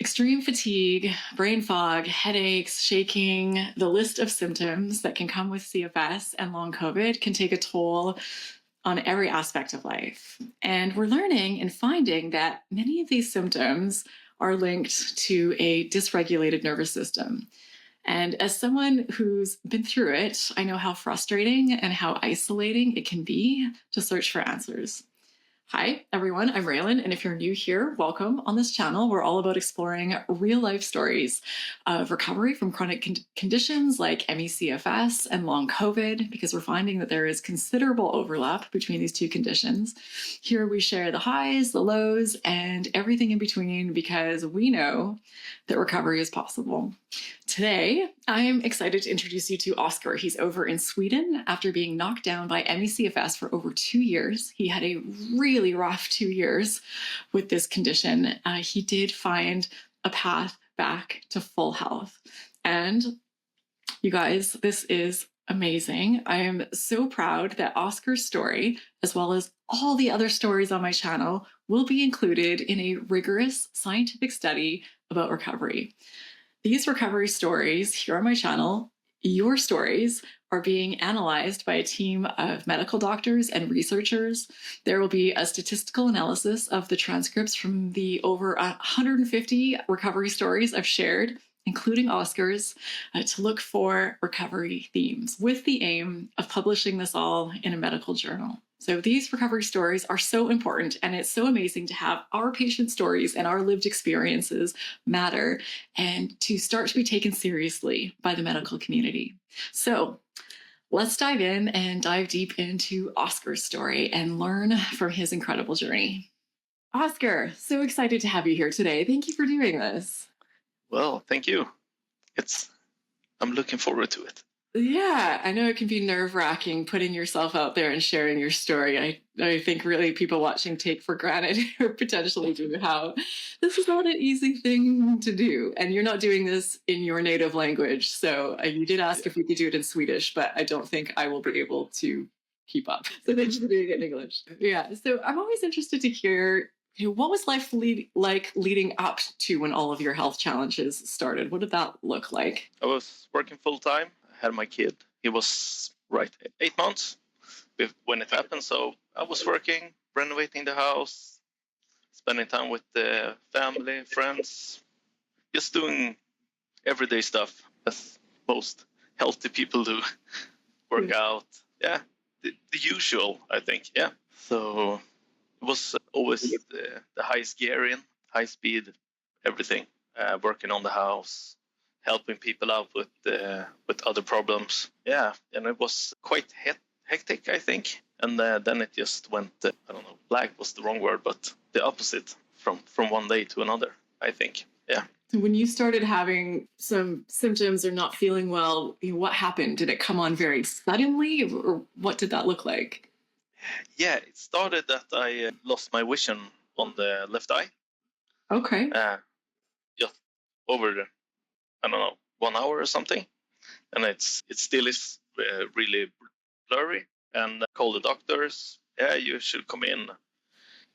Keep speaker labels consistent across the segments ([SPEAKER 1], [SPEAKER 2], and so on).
[SPEAKER 1] Extreme fatigue, brain fog, headaches, shaking, the list of symptoms that can come with CFS and long COVID can take a toll on every aspect of life. And we're learning and finding that many of these symptoms are linked to a dysregulated nervous system. And as someone who's been through it, I know how frustrating and how isolating it can be to search for answers. Hi, everyone. I'm Raelan, and if you're new here, welcome. On this channel, we're all about exploring real-life stories of recovery from chronic conditions like ME/CFS and long COVID, because we're finding that there is considerable overlap between these two conditions. Here we share the highs, the lows, and everything in between, because we know that recovery is possible. Today, I'm excited to introduce you to Oscar. He's over in Sweden after being knocked down by ME/CFS for over 2 years. He had a really rough 2 years with this condition. He did find a path back to full health. And you guys, this is amazing. I am so proud that Oscar's story, as well as all the other stories on my channel, will be included in a rigorous scientific study about recovery. These recovery stories here on my channel, your stories, are being analyzed by a team of medical doctors and researchers. There will be a statistical analysis of the transcripts from the over 150 recovery stories I've shared, including Oscar's, to look for recovery themes, with the aim of publishing this all in a medical journal. So these recovery stories are so important, and it's so amazing to have our patient stories and our lived experiences matter and to start to be taken seriously by the medical community. So let's dive in and dive deep into Oscar's story and learn from his incredible journey. Oscar, so excited to have you here today. Thank you for doing this.
[SPEAKER 2] Well, thank you. I'm looking forward to it.
[SPEAKER 1] Yeah, I know it can be nerve-wracking putting yourself out there and sharing your story. I think really people watching take for granted, or potentially do, how this is not an easy thing to do. And you're not doing this in your native language. So you did ask if we could do it in Swedish, but I don't think I will be able to keep up. So thanks for doing it in English. Yeah, so I'm always interested to hear, what was life like leading up to when all of your health challenges started? What did that look like?
[SPEAKER 2] I was working full-time. Had my kid. He was 8 months when it happened. So I was working, renovating the house, spending time with the family, friends, just doing everyday stuff as most healthy people do. Work out. Yeah, the usual, I think. Yeah. So it was always the highest gear in, high speed, everything. Working on the house, helping people out with other problems. Yeah, and it was quite hectic, I think. And then it just went, I don't know, black was the wrong word, but the opposite from one day to another, I think. Yeah.
[SPEAKER 1] When you started having some symptoms or not feeling well, what happened? Did it come on very suddenly, or what did that look like?
[SPEAKER 2] Yeah, it started that I lost my vision on the left eye.
[SPEAKER 1] Okay.
[SPEAKER 2] Just over I don't know, 1 hour or something. And it still is really blurry. And I called the doctors. Yeah, you should come in.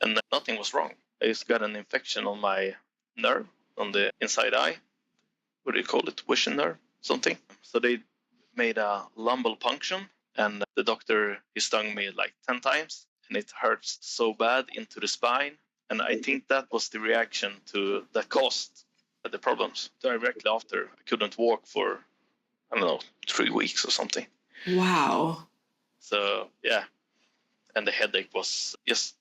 [SPEAKER 2] And nothing was wrong. I just got an infection on my nerve, on the inside eye. What do you call it? Vision nerve? Something. So they made a lumbar puncture. And the doctor, he stung me like 10 times. And it hurts so bad into the spine. And I think that was the reaction to that caused the problems. Directly after, I couldn't walk for, I don't know, 3 weeks or something.
[SPEAKER 1] Wow.
[SPEAKER 2] So, yeah. And the headache was just,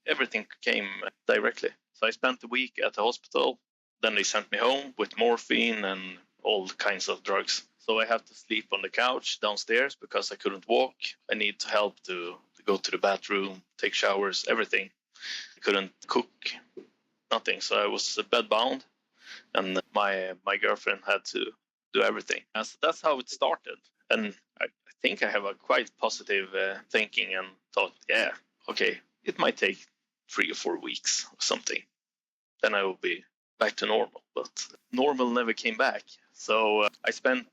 [SPEAKER 2] everything came directly. So I spent the week at the hospital. Then they sent me home with morphine and all kinds of drugs. So I have to sleep on the couch downstairs because I couldn't walk. I need help to go to the bathroom, take showers, everything. I couldn't cook, nothing. So I was bedbound. And my girlfriend had to do everything. And so that's how it started. And I think I have a quite positive thinking and thought, yeah, okay, it might take 3 or 4 weeks or something. Then I will be back to normal. But normal never came back. So I spent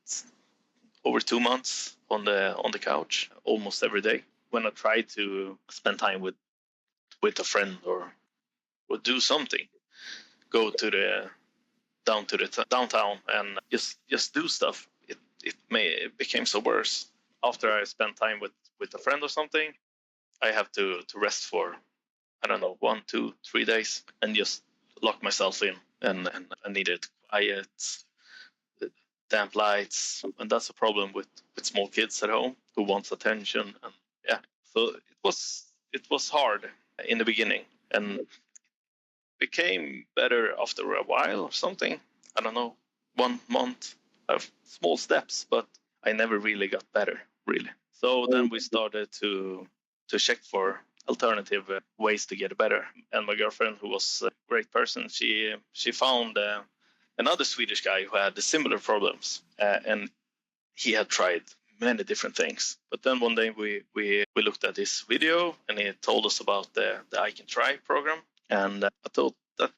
[SPEAKER 2] over 2 months on the couch almost every day. When I tried to spend time with a friend or do something, go to the down to the downtown and just do stuff. It became so worse. After I spent time with a friend or something, I have to rest for, I don't know, 1, 2, 3 days and just lock myself in. And I needed quiet, damp lights. And that's a problem with small kids at home who wants attention. And yeah, so it was hard in the beginning and became better after a while or something. I don't know, 1 month of small steps, but I never really got better, really. So then we started to check for alternative ways to get better. And my girlfriend, who was a great person, she found another Swedish guy who had similar problems, and he had tried many different things. But then one day we looked at his video, and he told us about the I Can Try program, and I thought that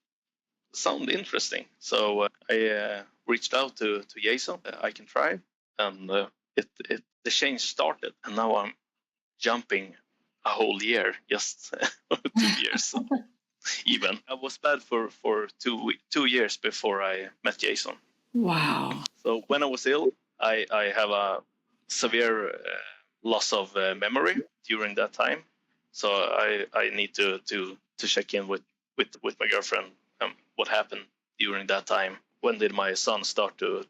[SPEAKER 2] sounded interesting. So I reached out to Jason, I Can Try, and the change started, and now I'm jumping a whole year, just 2 years. Even I was bad for 2 years before I met Jason.
[SPEAKER 1] Wow.
[SPEAKER 2] So when I was ill, I have a severe loss of memory during that time. So I need to check in with my girlfriend. What happened during that time? When did my son start to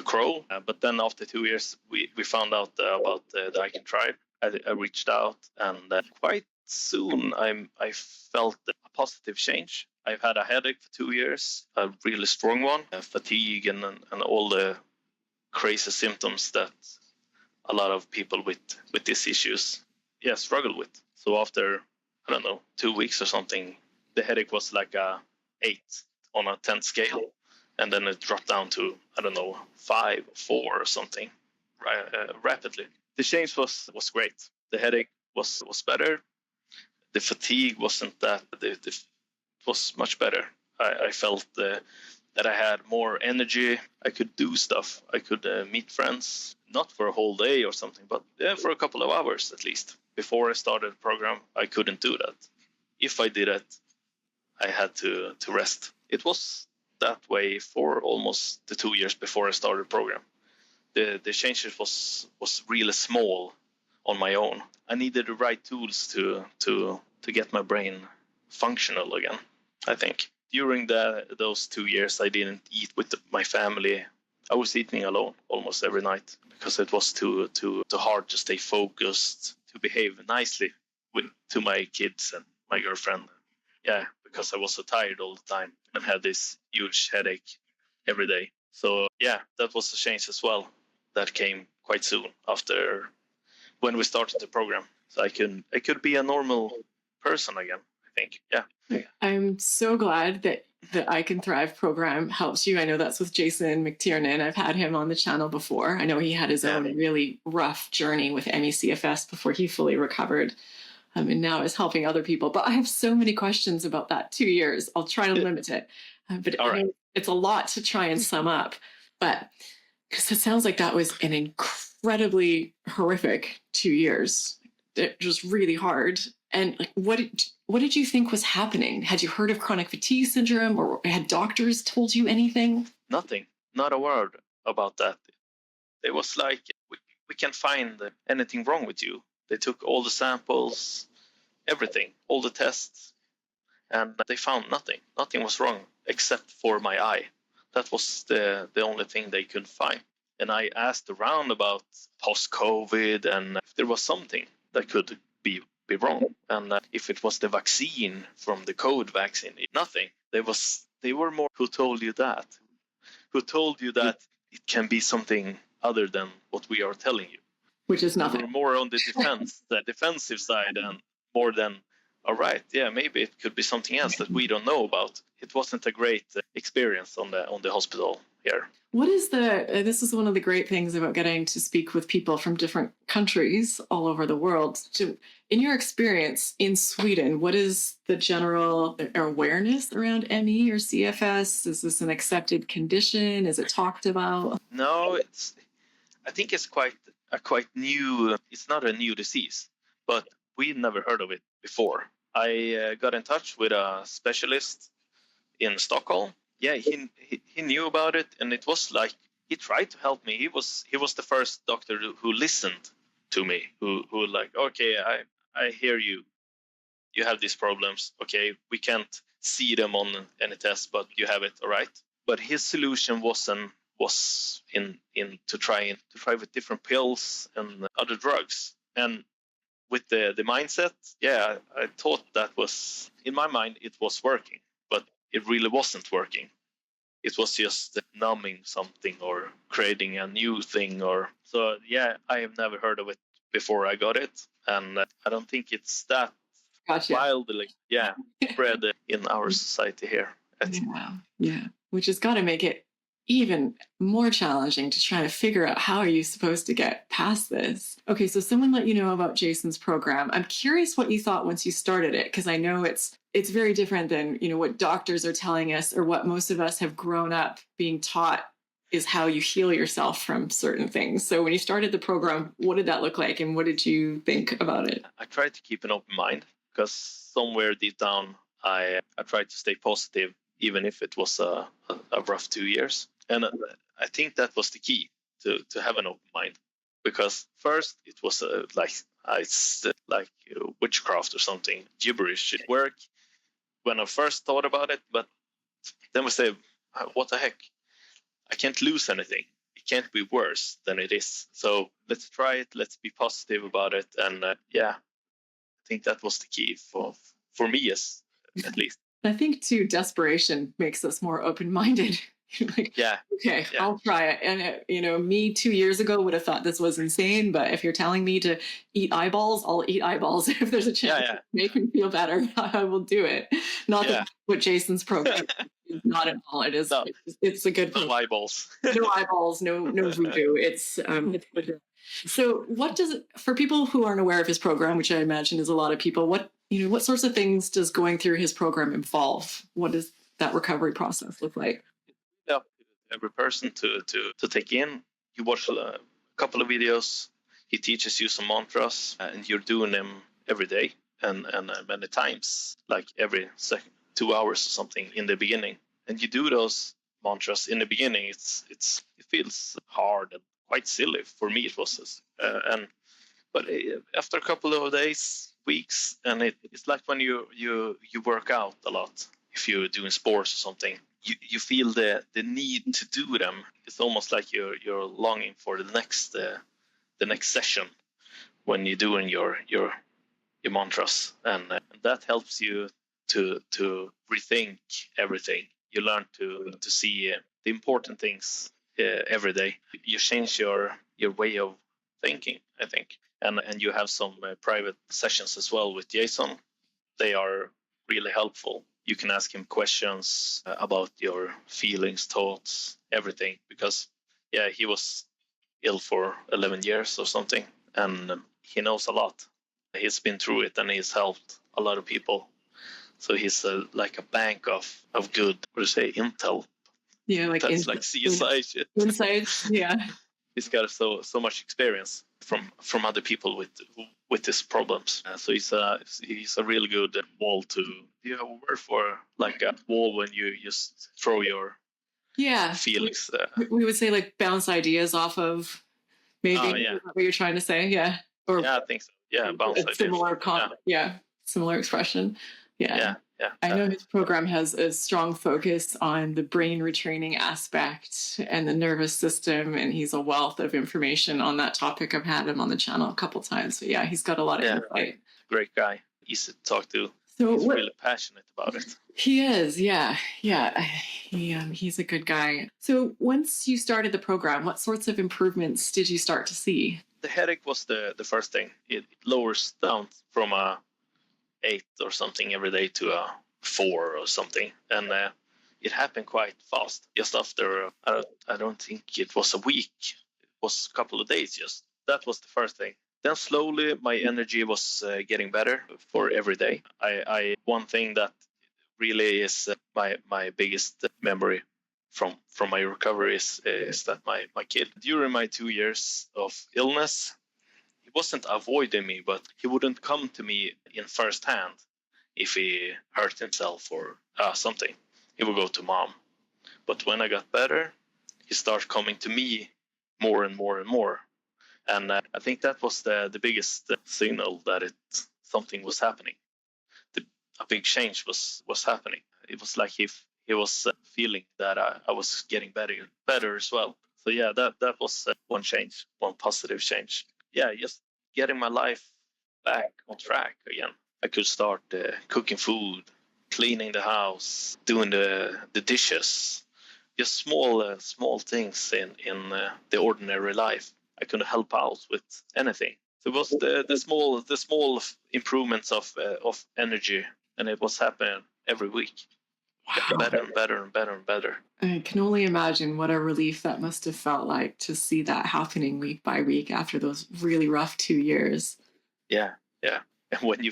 [SPEAKER 2] crow? But then after 2 years, we found out about the I Can Try. I reached out, and quite soon I felt a positive change. I've had a headache for 2 years, a really strong one, fatigue, and all the crazy symptoms that a lot of people with these issues struggle with. So after, I don't know, 2 weeks or something, the headache was like a 8 on a 10 scale, and then it dropped down to, I don't know, 5 or 4 or something rapidly. The change was great. The headache was better. The fatigue wasn't that. It was much better. I felt that I had more energy. I could do stuff. I could meet friends, not for a whole day or something, but for a couple of hours at least. Before I started the program, I couldn't do that. If I did it, I had to rest. It was that way for almost the 2 years before I started the program. The changes was really small on my own. I needed the right tools to get my brain functional again, I think. During those 2 years, I didn't eat with my family. I was eating alone almost every night because it was too hard to stay focused, to behave nicely to my kids and my girlfriend. Yeah, because I was so tired all the time and had this huge headache every day. So yeah, that was a change as well. That came quite soon after when we started the program. So I could be a normal person again, I think. Yeah.
[SPEAKER 1] I'm so glad that the I Can Thrive program helps you. I know that's with Jason McTiernan. I've had him on the channel before. I know he had his own really rough journey with ME/CFS before he fully recovered. And now is helping other people. But I have so many questions about that 2 years. I'll try to limit it. But
[SPEAKER 2] All right.
[SPEAKER 1] it's a lot to try and sum up. But because it sounds like that was an incredibly horrific 2 years. It was really hard. And like, what did you think was happening? Had you heard of chronic fatigue syndrome, or had doctors told you anything?
[SPEAKER 2] Nothing. Not a word about that. It was like, we can't find anything wrong with you. They took all the samples, everything, all the tests, and they found nothing. Nothing was wrong except for my eye. That was the only thing they could find. And I asked around about post-COVID and if there was something that could be wrong. And if it was the vaccine from the COVID vaccine, nothing. They were more who told you that. Who told you that it can be something other than what we are telling you.
[SPEAKER 1] Which is nothing.
[SPEAKER 2] They were more on the defensive side, and more than, all right, yeah, maybe it could be something else that we don't know about. It wasn't a great experience on the hospital here.
[SPEAKER 1] What is this is one of the great things about getting to speak with people from different countries all over the world. In your experience in Sweden, what is the general awareness around ME or CFS? Is this an accepted condition? Is it talked about?
[SPEAKER 2] No, I think it's quite new. It's not a new disease, but we never heard of it before. I got in touch with a specialist in Stockholm, he knew about it, and it was like he tried to help me. He was the first doctor who listened to me, who like, okay, I hear you. You have these problems. Okay, we can't see them on any test, but you have it, all right. But his solution was in to try with different pills and other drugs. And with the mindset, I thought that was, in my mind, it was working, but it really wasn't working. It was just numbing something or creating a new thing. Or so, I have never heard of it before I got it, and I don't think it's that wildly spread in our society here.
[SPEAKER 1] Which has got to make it even more challenging to try to figure out how are you supposed to get past this. Okay, so someone let you know about Jason's program. I'm curious what you thought once you started it, because I know it's very different than, what doctors are telling us or what most of us have grown up being taught is how you heal yourself from certain things. So when you started the program, what did that look like, and what did you think about it?
[SPEAKER 2] I tried to keep an open mind, because somewhere deep down I tried to stay positive, even if it was a rough 2 years. And I think that was the key to have an open mind, because first it was like witchcraft or something, gibberish work when I first thought about it. But then we say, what the heck? I can't lose anything. It can't be worse than it is. So let's try it. Let's be positive about it. And I think that was the key for me, at least.
[SPEAKER 1] I think too, desperation makes us more open-minded. I'll try it. And me 2 years ago would have thought this was insane, but if you're telling me to eat eyeballs, I'll eat eyeballs. If there's a chance to make me feel better, I will do it. Not that what Jason's program is not at all. It is. No, it's a good program.
[SPEAKER 2] No eyeballs.
[SPEAKER 1] No eyeballs. No voodoo. It's good. So what does it, for people who aren't aware of his program, which I imagine is a lot of people, what sorts of things does going through his program involve? What does that recovery process look like?
[SPEAKER 2] Yeah, every person to take in. You watch a couple of videos. He teaches you some mantras, and you're doing them every day and many times, like every 2 hours or something in the beginning. And you do those mantras in the beginning. It feels hard and quite silly for me. It was, but after a couple of days, weeks, and it's like when you work out a lot. If you're doing sports or something, you feel the need to do them. It's almost like you're longing for the next session when you're doing your mantras, and that helps you to rethink everything. You learn to see the important things every day. You change your way of thinking, I think. And you have some private sessions as well with Jason. They are really helpful. You can ask him questions about your feelings, thoughts, everything. Because, he was ill for 11 years or something. And he knows a lot. He's been through it, and he's helped a lot of people. So he's like a bank of good, intel.
[SPEAKER 1] Yeah, like
[SPEAKER 2] that's like CSI shit.
[SPEAKER 1] Insights, yeah.
[SPEAKER 2] He's got so much experience from other people with these problems. So he's a really good wall to. Do you have a word for like a wall when you just throw your feelings?
[SPEAKER 1] We would say like bounce ideas off of. Maybe is that what you're trying to say? Yeah.
[SPEAKER 2] Or I think so. Yeah, bounce ideas.
[SPEAKER 1] Similar similar expression. Yeah. I know his program has a strong focus on the brain retraining aspect and the nervous system, and he's a wealth of information on that topic. I've had him on the channel a couple times, but he's got a lot of insight.
[SPEAKER 2] Great guy, easy to talk to. So he's really passionate about it.
[SPEAKER 1] He is, he's a good guy. So once you started the program, what sorts of improvements did you start to see?
[SPEAKER 2] The headache was the first thing. It lowers down from a 8 or something every day to a 4 or something, and it happened quite fast. Just after I don't think it was a week, it was a couple of days. Just that was the first thing. Then slowly my energy was getting better for every day. I one thing that really is my biggest memory from my recovery is that my kid, during my 2 years of illness, he wasn't avoiding me, but he wouldn't come to me in first hand if he hurt himself or something. He would go to mom. But when I got better, he started coming to me more and more and more. And I think that was the biggest signal that something was happening. A big change was happening. It was like if he was feeling that I was getting better as well. So yeah, that was one change, one positive change. Yeah, just getting my life back on track again. I could start cooking food, cleaning the house, doing the dishes, just small things in the ordinary life. I could help out with anything. So it was the small improvements of energy, and it was happening every week.
[SPEAKER 1] Wow.
[SPEAKER 2] Better and better and better and better.
[SPEAKER 1] I can only imagine what a relief that must have felt like to see that happening week by week after those really rough 2 years.
[SPEAKER 2] Yeah. And when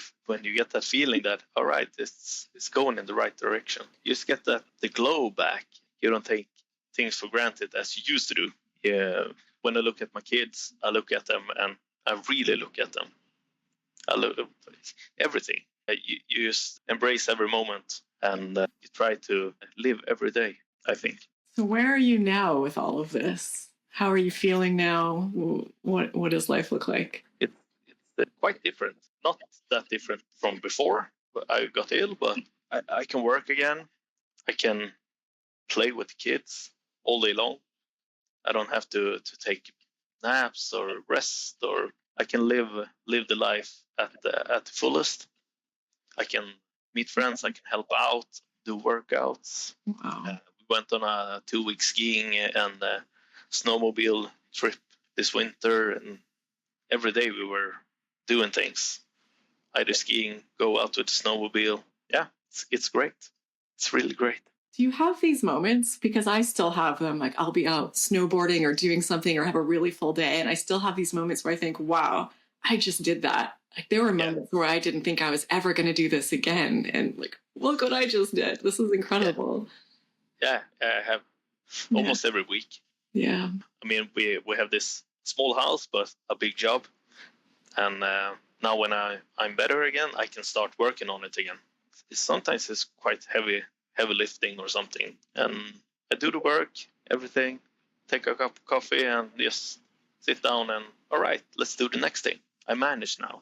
[SPEAKER 2] you get that feeling that, all right, it's going in the right direction, you just get the glow back. You don't take things for granted as you used to do. Yeah. When I look at my kids, I look at them and I really look at them. I look at everything. You just embrace every moment and you try to live every day, I think.
[SPEAKER 1] So where are you now with all of this? How are you feeling now? What does life look like?
[SPEAKER 2] It's quite different. Not that different from before. I got ill, but I can work again. I can play with kids all day long. I don't have to take naps or rest, or I can live the life at the fullest. I can meet friends. I can help out, do workouts.
[SPEAKER 1] Wow.
[SPEAKER 2] We went on a 2-week skiing and snowmobile trip this winter, and every day we were doing things. Either skiing, go out with the snowmobile. Yeah, it's great. It's really great.
[SPEAKER 1] Do you have these moments? Because I still have them. Like I'll be out snowboarding or doing something or have a really full day, and I still have these moments where I think, wow, I just did that. Like there were moments where I didn't think I was ever going to do this again. And like, look what I just did. This is incredible.
[SPEAKER 2] Yeah, I have almost every week.
[SPEAKER 1] Yeah.
[SPEAKER 2] I mean, we have this small house, but a big job. And now when I'm better again, I can start working on it again. Sometimes it's quite heavy lifting or something. And I do the work, everything, take a cup of coffee and just sit down and, all right, let's do the next thing. I manage now.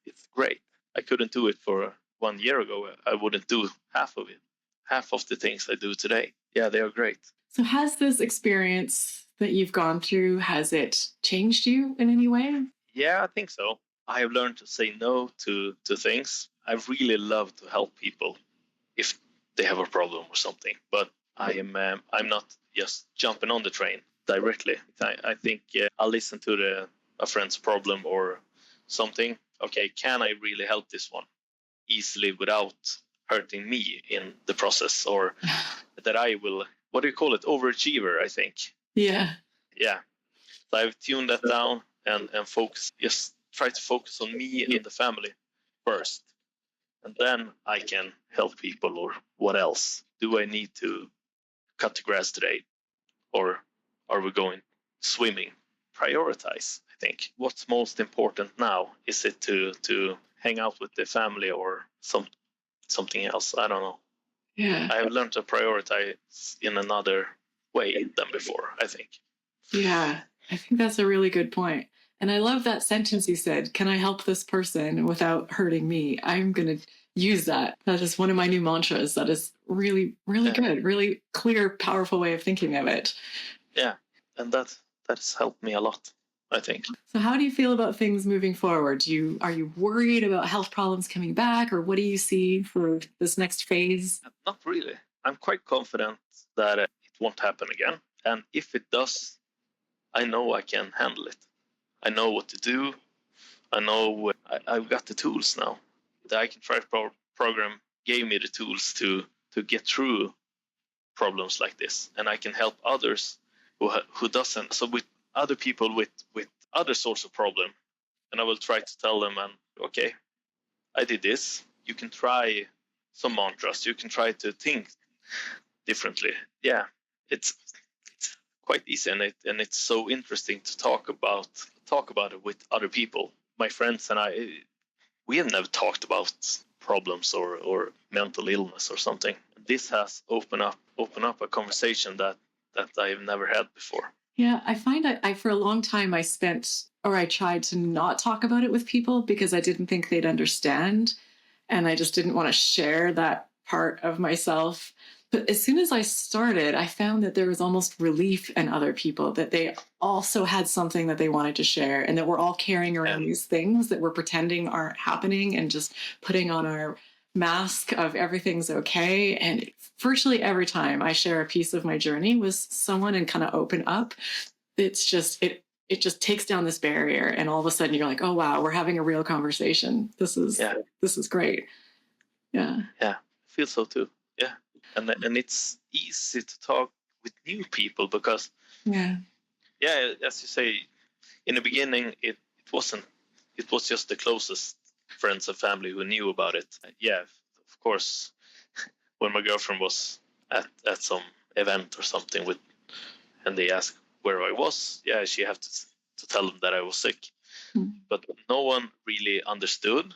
[SPEAKER 2] It's great. I couldn't do it for 1 year ago. I wouldn't do half of it. Half of the things I do today. Yeah, they are great.
[SPEAKER 1] So has this experience that you've gone through, has it changed you in any way?
[SPEAKER 2] Yeah, I think so. I have learned to say no to things. I really love to help people if they have a problem or something. But I'm not just jumping on the train directly. I think I'll listen to a friend's problem or something. Okay, can I really help this one easily without hurting me in the process, or that I will, what do you call it? Overachiever, I think.
[SPEAKER 1] Yeah.
[SPEAKER 2] Yeah. So I've tuned that down and focus, just try to focus on me and the family first. And then I can help people, or what else? Do I need to cut the grass today? Or are we going swimming? Prioritize, I think. What's most important now? Is it to hang out with the family or something else? I don't know.
[SPEAKER 1] Yeah.
[SPEAKER 2] I have learned to prioritize in another way than before, I think.
[SPEAKER 1] Yeah, I think that's a really good point. And I love that sentence you said, can I help this person without hurting me? I'm going to use that. That is one of my new mantras. That is really, really good, really clear, powerful way of thinking of it.
[SPEAKER 2] Yeah, and that has helped me a lot, I think.
[SPEAKER 1] So how do you feel about things moving forward? Are you worried about health problems coming back, or what do you see for this next phase?
[SPEAKER 2] Not really. I'm quite confident that it won't happen again. And if it does, I know I can handle it. I know what to do. I know I've got the tools now. The I Can Thrive program gave me the tools to get through problems like this, and I can help others who doesn't. So with other people with other sorts of problem, and I will try to tell them, and okay, I did this. You can try some mantras. You can try to think differently. Yeah, it's quite easy, and it's so interesting to talk about it with other people. My friends and I, we have never talked about problems or mental illness or something. This has opened up a conversation that I've never had before.
[SPEAKER 1] Yeah, I find I for a long time I tried to not talk about it with people because I didn't think they'd understand. And I just didn't want to share that part of myself. But as soon as I started, I found that there was almost relief in other people, that they also had something that they wanted to share, and that we're all carrying around these things that we're pretending aren't happening and just putting on our mask of everything's okay. And virtually every time I share a piece of my journey with someone and kind of open up, it's just, it just takes down this barrier, and all of a sudden you're like, oh wow, we're having a real conversation. This is great. Yeah.
[SPEAKER 2] I feel so too. Yeah. And it's easy to talk with new people because as you say, in the beginning it was just the closest friends and family who knew about it. Of course, when my girlfriend was at some event or something and they asked where I was, she had to tell them that I was sick. But no one really understood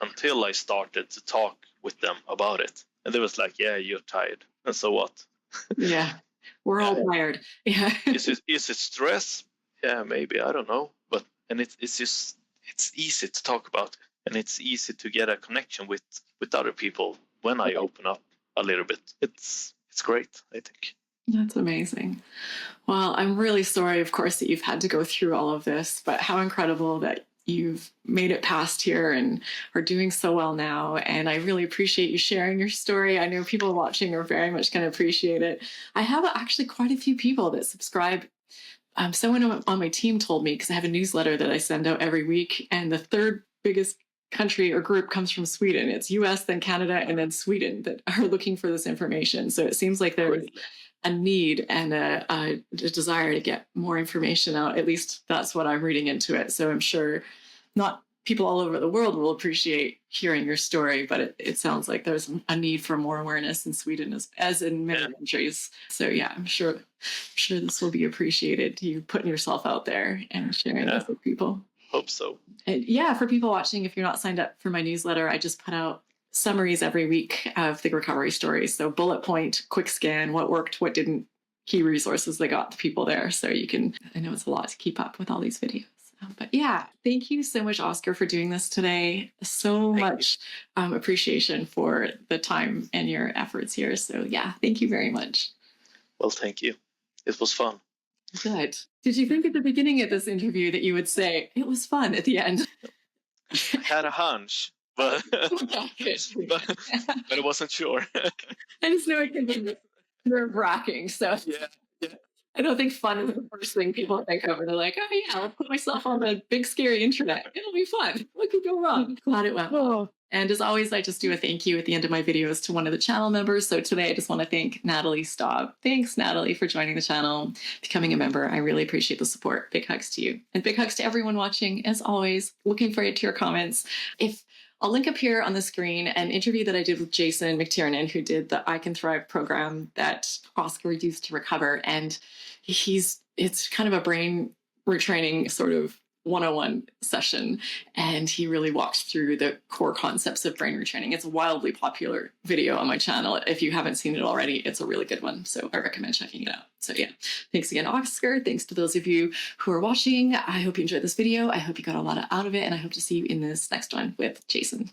[SPEAKER 2] until I started to talk with them about it. And they was like, you're tired. And so what?
[SPEAKER 1] Yeah, we're all tired. Yeah.
[SPEAKER 2] Is it stress? Yeah, maybe. I don't know. But it's easy to talk about. And it's easy to get a connection with other people when I open up a little bit. It's great, I think.
[SPEAKER 1] That's amazing. Well, I'm really sorry, of course, that you've had to go through all of this, but how incredible that you've made it past here and are doing so well now. And I really appreciate you sharing your story. I know people watching are very much going to appreciate it. I have actually quite a few people that subscribe. Someone on my team told me, because I have a newsletter that I send out every week, and the third biggest country or group comes from Sweden. It's US, then Canada, and then Sweden that are looking for this information. So it seems like there's a need and a desire to get more information out. At least that's what I'm reading into it. So I'm sure not people all over the world will appreciate hearing your story, but it sounds like there's a need for more awareness in Sweden as in many countries. So I'm sure this will be appreciated. You putting yourself out there and sharing this with people.
[SPEAKER 2] Hope so.
[SPEAKER 1] And for people watching, if you're not signed up for my newsletter, I just put out summaries every week of the recovery stories. So bullet point, quick scan, what worked, what didn't, key resources that got the people there. So I know it's a lot to keep up with all these videos. But thank you so much, Oscar, for doing this today. So much appreciation for the time and your efforts here. So thank you very much.
[SPEAKER 2] Well, thank you. It was fun.
[SPEAKER 1] Good. Did you think at the beginning of this interview that you would say it was fun at the end?
[SPEAKER 2] I had a hunch, but I wasn't sure.
[SPEAKER 1] I just know it can be nerve-wracking. So I don't think fun is the first thing people think of. They're like, oh I'll put myself on the big scary internet. It'll be fun. What could go wrong? Glad it went well. And as always, I just do a thank you at the end of my videos to one of the channel members. So today I just want to thank Natalie Staub. Thanks, Natalie, for joining the channel, becoming a member. I really appreciate the support. Big hugs to you. And big hugs to everyone watching. As always, looking forward to your comments. I'll link up here on the screen an interview that I did with Jason McTiernan, who did the I Can Thrive program that Oscar used to recover. And it's kind of a brain retraining sort of 101 session. And he really walks through the core concepts of brain retraining. It's a wildly popular video on my channel. If you haven't seen it already, it's a really good one. So I recommend checking it out. So thanks again, Oscar. Thanks to those of you who are watching. I hope you enjoyed this video. I hope you got a lot out of it. And I hope to see you in this next one with Jason.